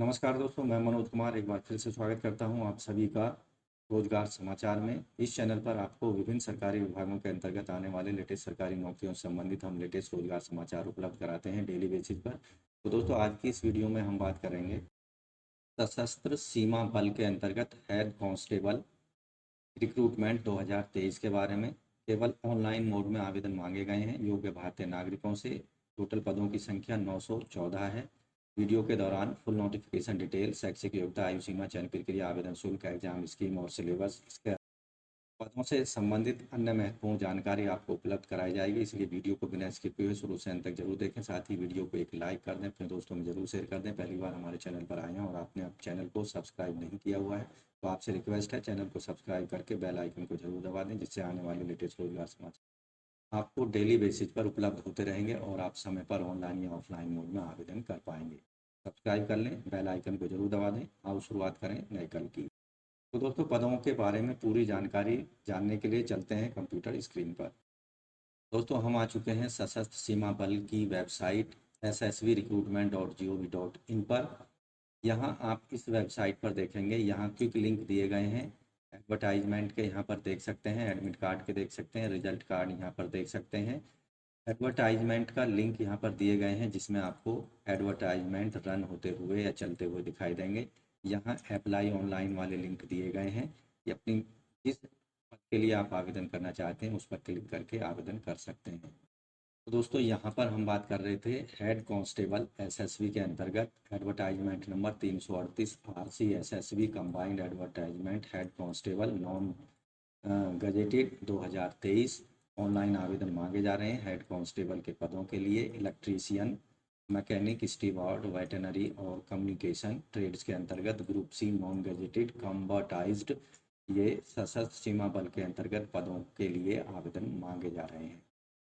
नमस्कार दोस्तों, मैं मनोज कुमार एक बार फिर से स्वागत करता हूं आप सभी का रोजगार समाचार में। इस चैनल पर आपको विभिन्न सरकारी विभागों के अंतर्गत आने वाले लेटेस्ट सरकारी नौकरियों से संबंधित हम लेटेस्ट रोजगार समाचार उपलब्ध कराते हैं डेली बेसिस पर। तो दोस्तों, आज की इस वीडियो में हम बात करेंगे सशस्त्र सीमा बल के अंतर्गत हेड कांस्टेबल रिक्रूटमेंट 2023 के बारे में। केवल ऑनलाइन मोड में आवेदन मांगे गए हैं योग्य भारतीय नागरिकों से। टोटल पदों की संख्या 914 है। वीडियो के दौरान फुल नोटिफिकेशन डिटेल, शैक्षिक योग्यता, आयु सीमा, चयन प्रक्रिया, आवेदन शुल्क, एग्जाम स्कीम और सिलेबस, इसके पदों से संबंधित अन्य महत्वपूर्ण जानकारी आपको उपलब्ध कराई जाएगी। इसलिए वीडियो को बिना स्किप हुए शुरू से अंत तक जरूर देखें। साथ ही वीडियो को एक लाइक कर दें, अपने दोस्तों में जरूर शेयर कर दें। पहली बार हमारे चैनल पर आए हैं और आपने अब चैनल को सब्सक्राइब नहीं किया हुआ है तो आपसे रिक्वेस्ट है, चैनल को सब्सक्राइब करके बेल आइकन को जरूर दबा दें, जिससे आने वाले लेटेस्ट रोजगार समाचार आपको डेली बेसिस पर उपलब्ध होते रहेंगे और आप समय पर ऑनलाइन या ऑफलाइन मोड में आवेदन कर पाएंगे। सब्सक्राइब कर लें, बेल आइकन को जरूर दबा दें। आओ शुरुआत करें नए कल की। तो दोस्तों, पदों के बारे में पूरी जानकारी जानने के लिए चलते हैं कंप्यूटर स्क्रीन पर। दोस्तों, हम आ चुके हैं सशस्त्र सीमा बल की वेबसाइट ssvrecruitment.gov.in पर। यहाँ आप इस वेबसाइट पर देखेंगे, यहाँ क्विक लिंक दिए गए हैं। एडवर्टाइजमेंट के यहाँ पर देख सकते हैं, एडमिट कार्ड के देख सकते हैं, रिजल्ट कार्ड यहाँ पर देख सकते हैं। एडवर्टाइजमेंट का लिंक यहाँ पर दिए गए हैं, जिसमें आपको एडवर्टाइजमेंट रन होते हुए या चलते हुए दिखाई देंगे। यहाँ अप्लाई ऑनलाइन वाले लिंक दिए गए हैं। ये अपनी जिस पद के लिए आप आवेदन करना चाहते हैं उस पर क्लिक करके आवेदन कर सकते हैं। तो दोस्तों, यहाँ पर हम बात कर रहे थे हेड कांस्टेबल एसएसबी के अंतर्गत advertisement number 338 RC SSB combined advertisement head constable non gazetted 2023। Online आवेदन मांगे जा रहे हैं हेड कांस्टेबल के पदों के लिए। इलेक्ट्रीशियन, मैकेनिक, स्टीवार्ड, वेटनरी और कम्युनिकेशन ट्रेड्स के अंतर्गत ग्रुप सी नॉन गजेटेड कम्बर्टाइज्ड, ये सशस्त्र सीमा बल के अंतर्गत पदों के लिए आवेदन मांगे जा रहे हैं।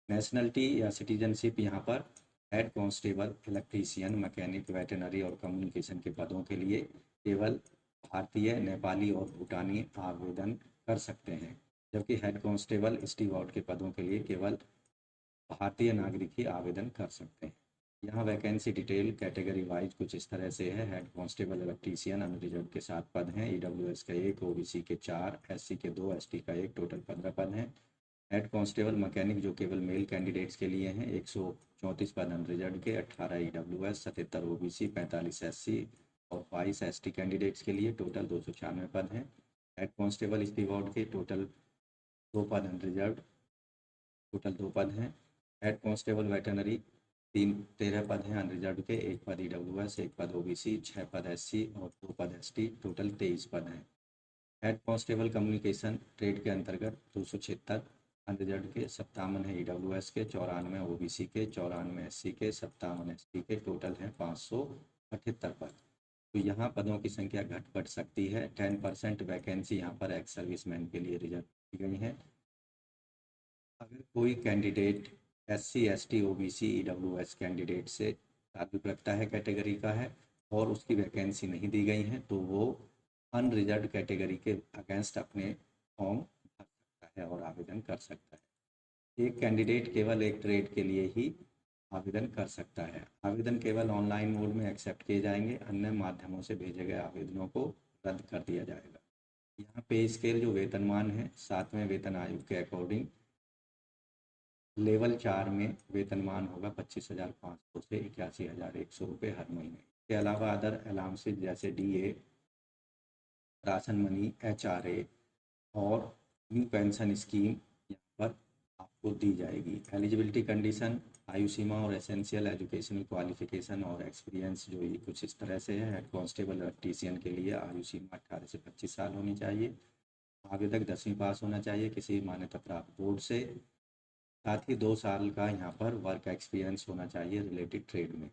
नेशनलिटी या सिटीजनशिप यहाँ पर head constable, electrician, mechanic, veterinary और कम्युनिकेशन के पदों के लिए केवल भारतीय, नेपाली और भूटानी आवेदन कर सकते हैं, जबकि हेड कांस्टेबल, स्टीवर्ड के पदों के लिए केवल भारतीय नागरिक ही आवेदन कर सकते हैं। यहाँ वैकेंसी डिटेल कैटेगरी वाइज कुछ इस तरह से है। हेड कांस्टेबल इलेक्ट्रीशियन अनरिजर्व के 7 पद हैं, ईडब्ल्यूएस का 1, ओबीसी के 4, एससी के 2, एसटी का 1, टोटल 15 पद हैं। हेड कांस्टेबल मैकेनिक जो केवल मेल कैंडिडेट्स के लिए हैं, 134 पद अनरिजर्व के, 18 ईडब्ल्यूएस, 77 ओबीसी, 45 एससी और 22 एसटी कैंडिडेट्स के लिए, टोटल 296 पद हैं। हेड कांस्टेबल स्टीवर्ड के टोटल 2 पद अनरिजर्व, टोटल 2 पद हैं। हेड कांस्टेबल वेटनरी 13 पद हैं अनरिजर्व के, 1 पद ईडब्ल्यूएस, 1 पद ओबीसी, 6 पद एससी और 2 पद एसटी, टोटल 23 पद हैं। हेड कांस्टेबल कम्युनिकेशन ट्रेड के अंतर्गत 276 अनरिजर्व के, 57 है ईडब्ल्यूएस के, 94 ओबीसी के, 94 एससी के, 57 एसटी के, टोटल हैं 578 पद। तो यहाँ पदों की संख्या घट बढ़ सकती है। 10% वैकेंसी यहाँ पर एक्स सर्विसमैन के लिए रिजर्व की गई हैं। अगर कोई candidate SC, ST, OBC, EWS candidate से ताल्लुक़ रखता है, कैटेगरी का है और उसकी वैकेंसी नहीं दी गई है, तो वो अनरिजर्व कैटेगरी के अगेंस्ट अपने फॉर्म भर सकता है और आवेदन कर सकता है। एक कैंडिडेट केवल एक ट्रेड के लिए ही आवेदन कर सकता है। आवेदन केवल ऑनलाइन मोड में एक्सेप्ट किए जाएंगे, अन्य माध्यमों से भेजे गए आवेदनों को रद्द कर दिया जाएगा। यहाँ पे स्केल जो वेतनमान है 7वें वेतन आयोग के अकॉर्डिंग लेवल 4 में वेतनमान होगा 25,500 से 81,100 रुपये हर महीने। इसके अलावा अदर अलाउंसेज जैसे डीए, राशन मनी, एचआरए और न्यू पेंशन स्कीम यहाँ पर आपको दी जाएगी। एलिजिबिलिटी कंडीशन, आयु सीमा और एसेंशियल एजुकेशनल क्वालिफिकेशन और एक्सपीरियंस जो ये कुछ इस तरह से है। हेड कांस्टेबल इलेक्ट्रीशियन के लिए आयु सीमा 18 से 25 साल होनी चाहिए। आवेदक 10वीं पास होना चाहिए किसी मान्यता प्राप्त बोर्ड से। साथ ही 2 साल का यहाँ पर वर्क एक्सपीरियंस होना चाहिए रिलेटेड ट्रेड में,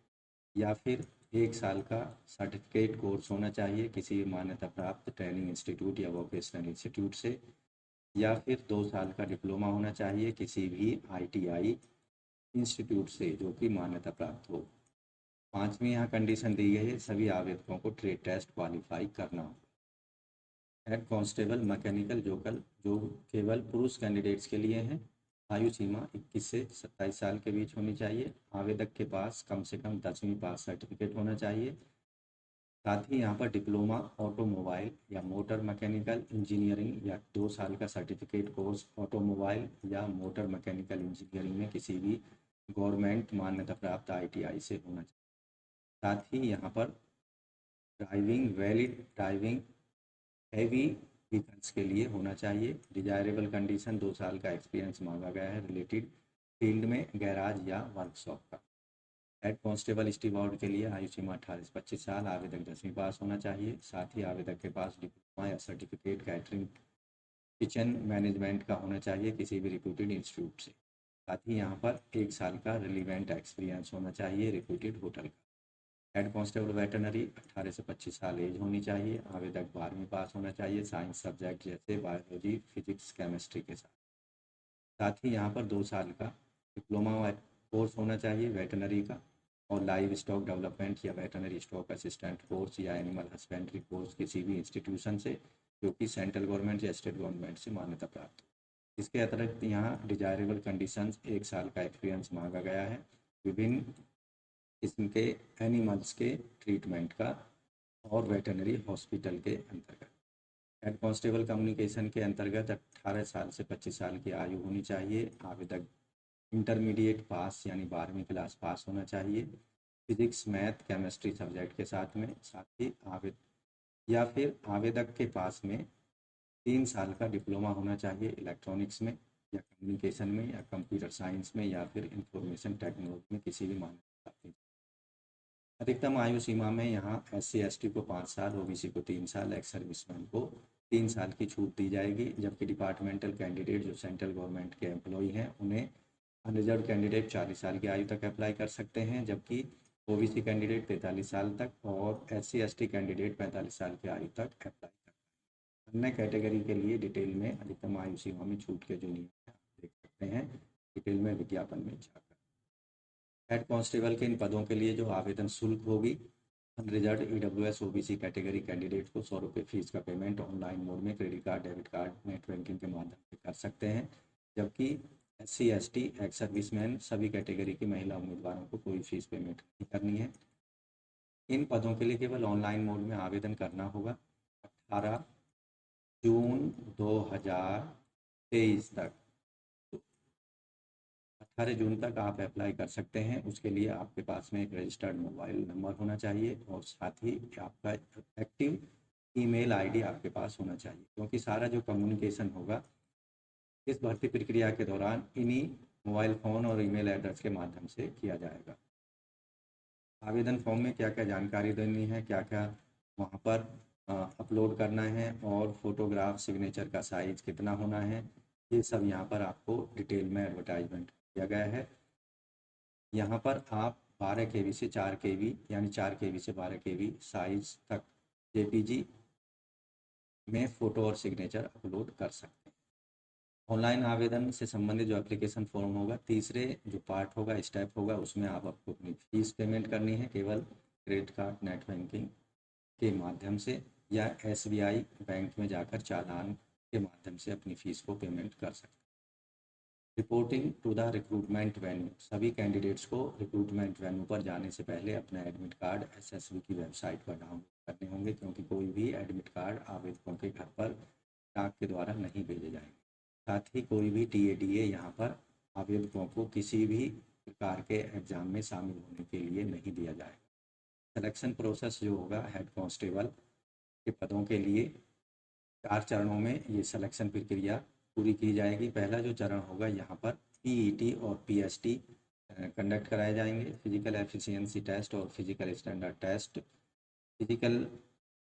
या फिर 1 साल का सर्टिफिकेट कोर्स होना चाहिए किसी मान्यता प्राप्त ट्रेनिंग इंस्टीट्यूट या वोकेशनल इंस्टीट्यूट से, या फिर 2 साल का डिप्लोमा होना चाहिए किसी भी आईटीआई इंस्टीट्यूट से जो कि मान्यता प्राप्त हो। 5वीं यहाँ कंडीशन दी गई है, सभी आवेदकों को ट्रेड टेस्ट क्वालिफाई करना हो। हेड कांस्टेबल मैकेनिकल जो केवल पुरुष कैंडिडेट्स के लिए हैं। आयु सीमा 21 से 27 साल के बीच होनी चाहिए। आवेदक के पास कम से कम 10वीं पास सर्टिफिकेट होना चाहिए। साथ ही यहाँ पर डिप्लोमा ऑटोमोबाइल या मोटर मैकेनिकल इंजीनियरिंग या 2 साल का सर्टिफिकेट कोर्स ऑटोमोबाइल या मोटर मैकेनिकल इंजीनियरिंग में किसी भी गवर्नमेंट मान्यता प्राप्त ITI से होना चाहिए। साथ ही यहाँ पर वैलिड ड्राइविंग हैवी व्हीकल्स के लिए होना चाहिए। डिजायरेबल कंडीशन 2 साल का एक्सपीरियंस मांगा गया है रिलेटेड फील्ड में, गैराज या वर्कशॉप का। हेड कांस्टेबल स्टीवर्ड के लिए आयु सीमा 18 से 25 साल, आवेदक 10वीं पास होना चाहिए। साथ ही आवेदक के पास डिप्लोमा या सर्टिफिकेट कैटरिंग किचन मैनेजमेंट का होना चाहिए किसी भी रिप्यूटेड इंस्टीट्यूट से। साथ ही यहाँ पर 1 साल का रिलीवेंट एक्सपीरियंस होना चाहिए रिप्यूटेड होटल का। हेड कांस्टेबल वेटनरी 18 से 25 साल एज होनी चाहिए। आवेदक 12वीं पास होना चाहिए साइंस सब्जेक्ट जैसे बायोलॉजी, फिजिक्स, केमिस्ट्री के साथ। साथ ही यहाँ पर 2 साल का डिप्लोमा कोर्स होना चाहिए वेटनरी का, और लाइव स्टॉक डेवलपमेंट या वेटनरी स्टॉक असिस्टेंट कोर्स या एनिमल हस्बेंड्री कोर्स किसी भी इंस्टीट्यूशन से जो कि सेंट्रल गवर्नमेंट या स्टेट गवर्नमेंट से मान्यता प्राप्त हो। इसके अतिरिक्त यहाँ डिजायरेबल कंडीशंस 1 साल का एक्सपीरियंस मांगा गया है विभिन्न किस्म के एनिमल्स के ट्रीटमेंट का और वेटनरी हॉस्पिटल के अंतर्गत। हेड कांस्टेबल कम्युनिकेशन के अंतर्गत 18 साल से 25 साल की आयु होनी चाहिए। आवेदक इंटरमीडिएट पास यानी 12वीं क्लास पास होना चाहिए फिजिक्स, मैथ, केमिस्ट्री सब्जेक्ट के साथ में। साथ ही आवेदक के पास में 3 साल का डिप्लोमा होना चाहिए इलेक्ट्रॉनिक्स में या कम्युनिकेशन में या कंप्यूटर साइंस में या फिर इंफॉर्मेशन टेक्नोलॉजी में किसी भी मान्यता प्राप्त। अधिकतम आयु सीमा में यहाँ SC/ST को 5 साल, OBC को 3 साल, एक्स सर्विसमैन को 3 साल की छूट दी जाएगी। जबकि डिपार्टमेंटल कैंडिडेट जो सेंट्रल गवर्नमेंट के एम्प्लॉई हैं उन्हें अनरिजर्व कैंडिडेट 40 साल की आयु तक अप्लाई कर सकते हैं, जबकि OBC कैंडिडेट 43 साल तक और SC/ST कैंडिडेट 45 साल की आयु तक अप्लाई कर सकते हैं। अन्य कैटेगरी के लिए डिटेल में अधिकतम आयु सीमा में छूट के जो नियम हैं आप देख सकते हैं डिटेल में विज्ञापन में जाकर। हेड कांस्टेबल के इन पदों के लिए जो आवेदन शुल्क होगी, unreserved EWS OBC category candidate को 100 रुपये फीस का पेमेंट ऑनलाइन मोड में credit card, debit card, net banking के माध्यम से कर सकते हैं। जबकि SC/ST, एक्स सर्विसमैन सभी कैटेगरी की महिला उम्मीदवारों को कोई फीस पेमेंट नहीं करनी है। इन पदों के लिए केवल ऑनलाइन मोड में आवेदन करना होगा। 18 जून 2023 तक 18 जून तक आप अप्लाई कर सकते हैं। उसके लिए आपके पास में एक रजिस्टर्ड मोबाइल नंबर होना चाहिए और साथ ही आपका एक्टिव ईमेल आईडी आपके पास होना चाहिए, क्योंकि सारा जो कम्युनिकेशन होगा इस भर्ती प्रक्रिया के दौरान इन्हीं मोबाइल फ़ोन और ईमेल एड्रेस के माध्यम से किया जाएगा। आवेदन फॉर्म में क्या क्या जानकारी देनी है, क्या क्या वहाँ पर अपलोड करना है और फोटोग्राफ, सिग्नेचर का साइज़ कितना होना है, ये सब यहाँ पर आपको डिटेल में एडवर्टाइजमेंट किया गया है। यहाँ पर आप 12 KB से 4 KB यानी 4 KB से 12 KB साइज़ तक JPG में फ़ोटो और सिग्नेचर अपलोड कर सकते हैं। ऑनलाइन आवेदन से संबंधित जो एप्लीकेशन फॉर्म होगा, तीसरे जो पार्ट होगा, स्टेप होगा, उसमें आपको अपनी फ़ीस पेमेंट करनी है केवल क्रेडिट कार्ड, नेट बैंकिंग के माध्यम से या SBI बैंक में जाकर चालान के माध्यम से अपनी फ़ीस को पेमेंट कर सकते हैं। Reporting to the recruitment venue, सभी कैंडिडेट्स को रिक्रूटमेंट वेन्यू पर जाने से पहले अपना एडमिट कार्ड SSB की वेबसाइट पर डाउनलोड करने होंगे, क्योंकि कोई भी एडमिट कार्ड आवेदकों के घर पर डाक के द्वारा नहीं भेजे जाएंगे। साथ ही कोई भी TADA यहाँ पर आवेदकों को किसी भी प्रकार के एग्ज़ाम में शामिल होने के लिए नहीं दिया जाएगा। सिलेक्शन प्रोसेस जो होगा हेड कांस्टेबल के पदों के लिए 4 चरणों में ये सिलेक्शन प्रक्रिया पूरी की जाएगी। पहला जो चरण होगा यहाँ पर PET और PST कंडक्ट कराए जाएंगे, फिजिकल एफिशिएंसी टेस्ट और physical standard test. Physical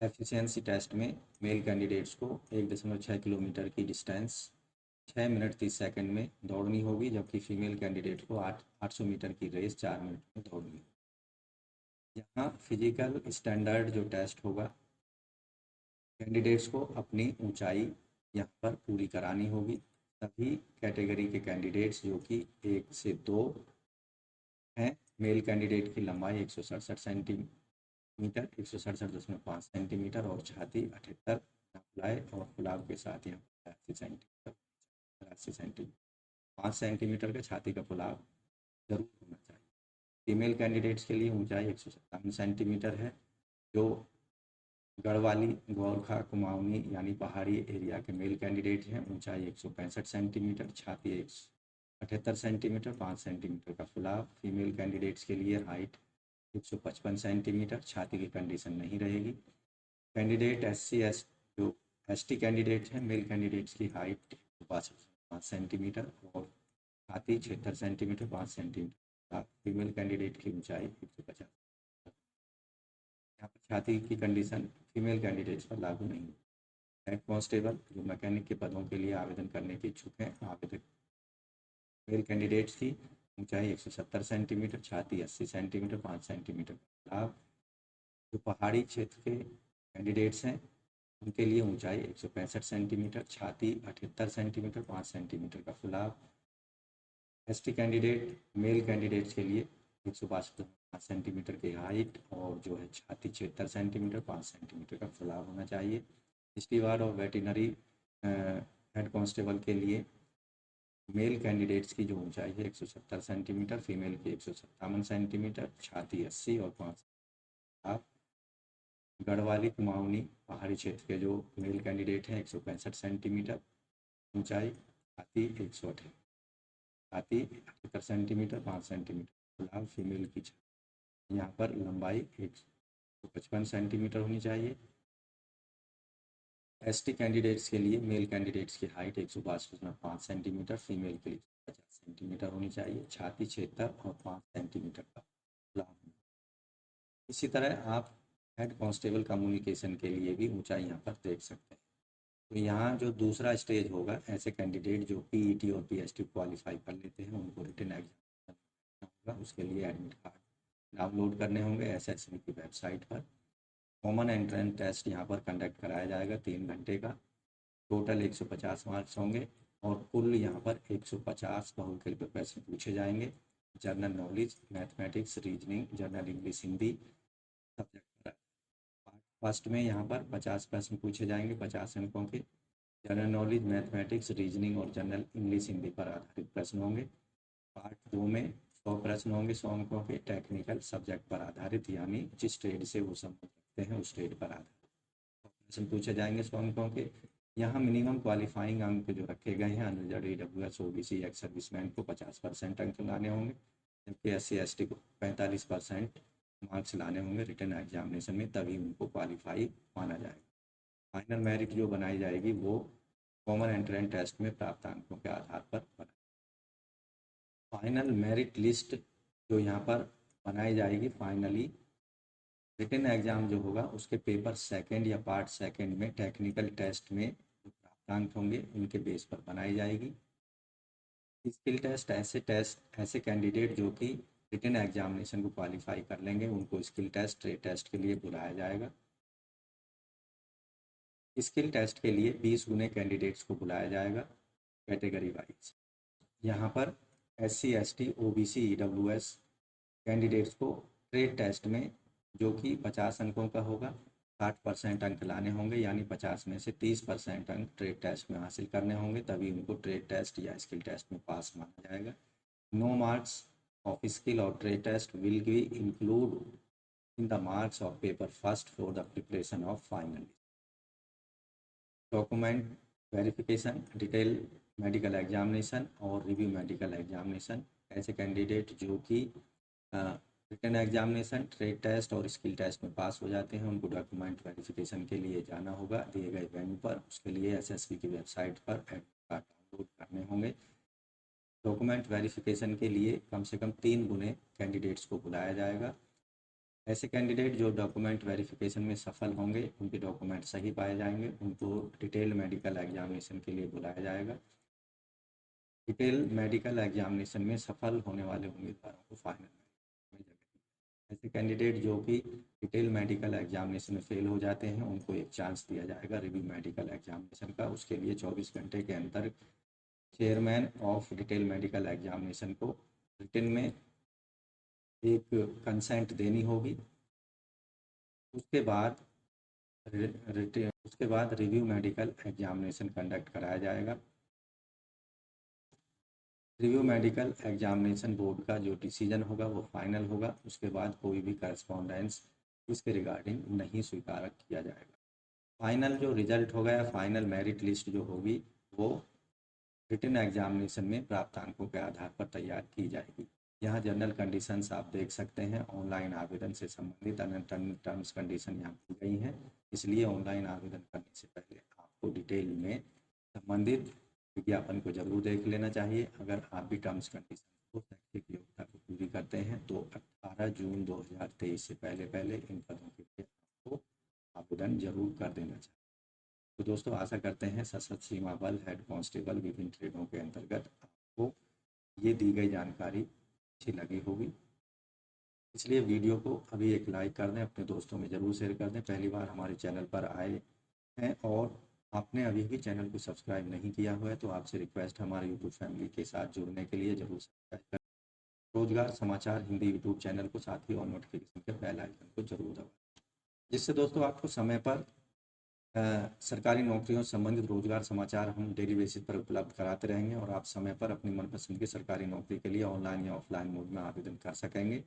efficiency test में मेल कैंडिडेट्स को 1.6 किलोमीटर की डिस्टेंस 6 मिनट 30 सेकंड में दौड़नी होगी, जबकि फीमेल कैंडिडेट को 800 मीटर की रेस 4 मिनट में दौड़नी होगी। यहाँ फिजिकल स्टैंडर्ड जो टेस्ट होगा, कैंडिडेट्स को अपनी ऊंचाई यहाँ पर पूरी करानी होगी। सभी कैटेगरी के कैंडिडेट्स जो कि 1 से 2 हैं, मेल कैंडिडेट की लंबाई 167 सेंटीमीटर 167.5 सेंटीमीटर और छाती 78 फुलाए और फुलाव के साथ यहाँ 80 सेंटीमीटर 5 सेंटीमीटर का छाती का फुलाव जरूर होना चाहिए। फीमेल कैंडिडेट्स के लिए ऊंचाई 157 सेंटीमीटर है, जो गढ़वाली, गोरखा, कुमाऊनी यानी पहाड़ी एरिया के मेल कैंडिडेट हैं, ऊंचाई 165 सेंटीमीटर, छाती 178 सेंटीमीटर, 5 सेंटीमीटर का फुलाव। फीमेल कैंडिडेट्स के लिए हाइट 155 सेंटीमीटर, छाती की कंडीशन नहीं रहेगी। कैंडिडेट जो ST कैंडिडेट हैं, मेल कैंडिडेट्स की हाइट 5 सेंटीमीटर और छाती 76 सेंटीमीटर, 5 सेंटीमीटर। फीमेल कैंडिडेट की ऊंचाई 150। यहाँ पर छाती की कंडीशन फीमेल कैंडिडेट्स पर लागू नहीं है। हेड कांस्टेबल जो मैकेनिक के पदों के लिए आवेदन करने के इच्छुक हैं, आवेदक मेल कैंडिडेट्स की ऊंचाई 170 सेंटीमीटर, छाती 80 सेंटीमीटर, 5 सेंटीमीटर। लाभ जो पहाड़ी क्षेत्र के कैंडिडेट्स हैं उनके लिए ऊंचाई 165 सेंटीमीटर, छाती 78 सेंटीमीटर, 5 सेंटीमीटर का फुलाव। ST कैंडिडेट मेल कैंडिडेट्स के लिए 165 सेंटीमीटर की हाइट और जो है छाती 76 सेंटीमीटर, 5 सेंटीमीटर का फुलाव होना चाहिए। स्टीवार्ड और वेटरनरी हेड कांस्टेबल के लिए मेल कैंडिडेट्स की जो ऊंचाई है 170 सेंटीमीटर, फीमेल की 157 सेंटीमीटर, छाती 80 और 5। आप गढ़वाली, कुमाऊनी पहाड़ी क्षेत्र के जो मेल कैंडिडेट हैं 165 सेंटीमीटर ऊंचाई, छाती 178 छाती 78 सेंटीमीटर, 5 सेंटीमीटर। फिलहाल फीमेल की यहाँ पर लंबाई 155 सेंटीमीटर होनी चाहिए। ST कैंडिडेट्स के लिए मेल कैंडिडेट्स की हाइट 162.5 सेंटीमीटर, फीमेल के लिए 50 सेंटीमीटर होनी चाहिए, छाती 76 और 5 सेंटीमीटर का फुलाव। इसी तरह आप हेड कांस्टेबल कम्युनिकेशन के लिए भी ऊंचाई यहाँ पर देख सकते हैं। तो यहाँ जो दूसरा स्टेज होगा, ऐसे कैंडिडेट जो PET और PST क्वालिफाई कर लेते हैं उनको रिटन एग्जाम होगा। उसके लिए एडमिट कार्ड डाउनलोड करने होंगे SSB की वेबसाइट पर। कॉमन एंट्रेंस टेस्ट यहाँ पर कंडक्ट कराया जाएगा 3 घंटे का। टोटल 150 मार्क्स होंगे और कुल यहाँ पर 150 बहुविकल्पीय पे प्रश्न पूछे जाएंगे। General knowledge, mathematics, reasoning, general English, Hindi subject. First में यहाँ पर 50 प्रश्न पूछे जाएंगे 50 अंकों के। जनरल नॉलेज, मैथमेटिक्स, रीजनिंग और जनरल इंग्लिश, हिंदी पर आधारित प्रश्न होंगे। पार्ट 2 में 100 प्रश्न होंगे 100 अंकों के, टेक्निकल सब्जेक्ट पर आधारित, यानी जिस ट्रेड से वो संबंध रखते हैं उस ट्रेड पर आधारित प्रश्न पूछे जाएंगे 100 अंकों के। यहाँ मिनिमम क्वालिफाइंग अंक जो रखे गए हैं, unreserved EWS OBC ex serviceman को 50% अंक लाने होंगे, जबकि SC ST को 45% मार्क्स लाने होंगे रिटन एग्जामिनेशन में, तभी उनको क्वालिफाई माना जाएगा। फाइनल मेरिट जो बनाई जाएगी वो कॉमन एंट्रेंस टेस्ट में प्राप्त अंकों के आधार पर बनाई। फाइनल मेरिट लिस्ट जो यहाँ पर बनाई जाएगी, फाइनली रिटन एग्जाम जो होगा उसके पेपर सेकंड या पार्ट सेकंड में टेक्निकल टेस्ट में जो प्राप्तांक होंगे उनके बेस पर बनाई जाएगी। स्किल टेस्ट ऐसे कैंडिडेट जो कि रिटन एग्जामिनेशन को क्वालिफाई कर लेंगे उनको स्किल टेस्ट, ट्रेड टेस्ट के लिए बुलाया जाएगा। स्किल टेस्ट के लिए 20 गुने कैंडिडेट्स को बुलाया जाएगा कैटेगरी वाइज। यहाँ पर SC ST OBC EWS candidates को ट्रेड टेस्ट में जो कि 50 अंकों का होगा 60% अंक लाने होंगे, यानी 50 में से 30% अंक ट्रेड टेस्ट में हासिल करने होंगे, तभी उनको ट्रेड टेस्ट या स्किल टेस्ट में पास माना जाएगा। नो मार्क्स ऑफ स्किल और trade test will be include in the marks of paper first for the preparation of final. Document verification, detail medical examination और रिव्यू मेडिकल एग्जामिनेशन। ऐसे candidate जो कि written examination, trade test और skill test में pass हो जाते हैं उनको डॉक्यूमेंट वेरिफिकेशन के लिए जाना होगा दिए गए वेन्यू पर। उसके लिए SSB की वेबसाइट पर एडमिट कार्ड डाउनलोड करने होंगे। डॉक्यूमेंट वेरिफिकेशन के लिए कम से कम 3 गुने कैंडिडेट्स को बुलाया जाएगा। ऐसे कैंडिडेट जो डॉक्यूमेंट वेरिफिकेशन में सफल होंगे, उनके डॉक्यूमेंट सही पाए जाएंगे, उनको डिटेल मेडिकल एग्जामिनेशन के लिए बुलाया जाएगा। डिटेल मेडिकल एग्जामिनेशन में सफल होने वाले उम्मीदवारों को फाइनल में जगह। ऐसे कैंडिडेट जो कि डिटेल मेडिकल एग्जामिनेशन में फेल हो जाते हैं उनको एक चांस दिया जाएगा रिव्यू मेडिकल एग्जामिनेशन का। उसके लिए 24 घंटे के अंदर chairman of detail medical examination को रिटन में एक कंसेंट देनी होगी। उसके बाद रिव्यू मेडिकल एग्जामिनेशन कंडक्ट कराया जाएगा। रिव्यू मेडिकल एग्जामिनेशन बोर्ड का जो डिसीजन होगा वो फाइनल होगा। उसके बाद कोई भी करस्पॉन्डेंस इसके रिगार्डिंग नहीं स्वीकार किया जाएगा। फाइनल जो रिजल्ट होगा या फाइनल मेरिट लिस्ट जो होगी वो रिटन एग्जामिनेशन में प्राप्त अंकों के आधार पर तैयार की जाएगी। यहाँ जनरल कंडीशंस आप देख सकते हैं, ऑनलाइन आवेदन से संबंधित अन्य टर्म्स कंडीशन यहाँ दी गई हैं, इसलिए ऑनलाइन आवेदन करने से पहले आपको डिटेल में संबंधित विज्ञापन को जरूर देख लेना चाहिए। अगर आप भी टर्म्स कंडीशन को शैक्षिक योग्यता को पूरी करते हैं तो 18 जून 2023 से पहले इन पदों के लिए आपको आवेदन जरूर कर देना चाहिए। तो दोस्तों आशा करते हैं सशस्त्र सीमा बल हेड कांस्टेबल विभिन्न ट्रेडों के अंतर्गत आपको ये दी गई जानकारी अच्छी लगी होगी, इसलिए वीडियो को अभी एक लाइक कर दें, अपने दोस्तों में ज़रूर शेयर कर दें। पहली बार हमारे चैनल पर आए हैं और आपने अभी भी चैनल को सब्सक्राइब नहीं किया हुआ है तो आपसे रिक्वेस्ट हमारे यूट्यूब फैमिली के साथ जुड़ने के लिए ज़रूर सब्सक्राइब करें। रोजगार समाचार हिंदी यूट्यूब चैनल को, साथ ही और नोटिफिकेशन के बेल आइकन को जरूर दबाएं, जिससे दोस्तों आपको समय पर सरकारी नौकरियों से संबंधित रोजगार समाचार हम डेली बेसिस पर उपलब्ध कराते रहेंगे और आप समय पर अपनी मनपसंद की सरकारी नौकरी के लिए ऑनलाइन या ऑफलाइन मोड में आवेदन कर सकेंगे।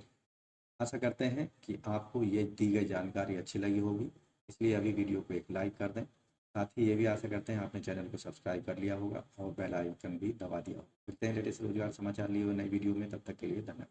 आशा करते हैं कि आपको ये दी गई जानकारी अच्छी लगी होगी, इसलिए अभी वीडियो को एक लाइक कर दें। साथ ही ये भी आशा करते हैं आपने चैनल को सब्सक्राइब कर लिया होगा और बेल आइकन भी दबा दिया होगा। मिलते हैं लेटेस्ट रोजगार समाचार लिए हुए नई वीडियो में, तब तक के लिए धन्यवाद।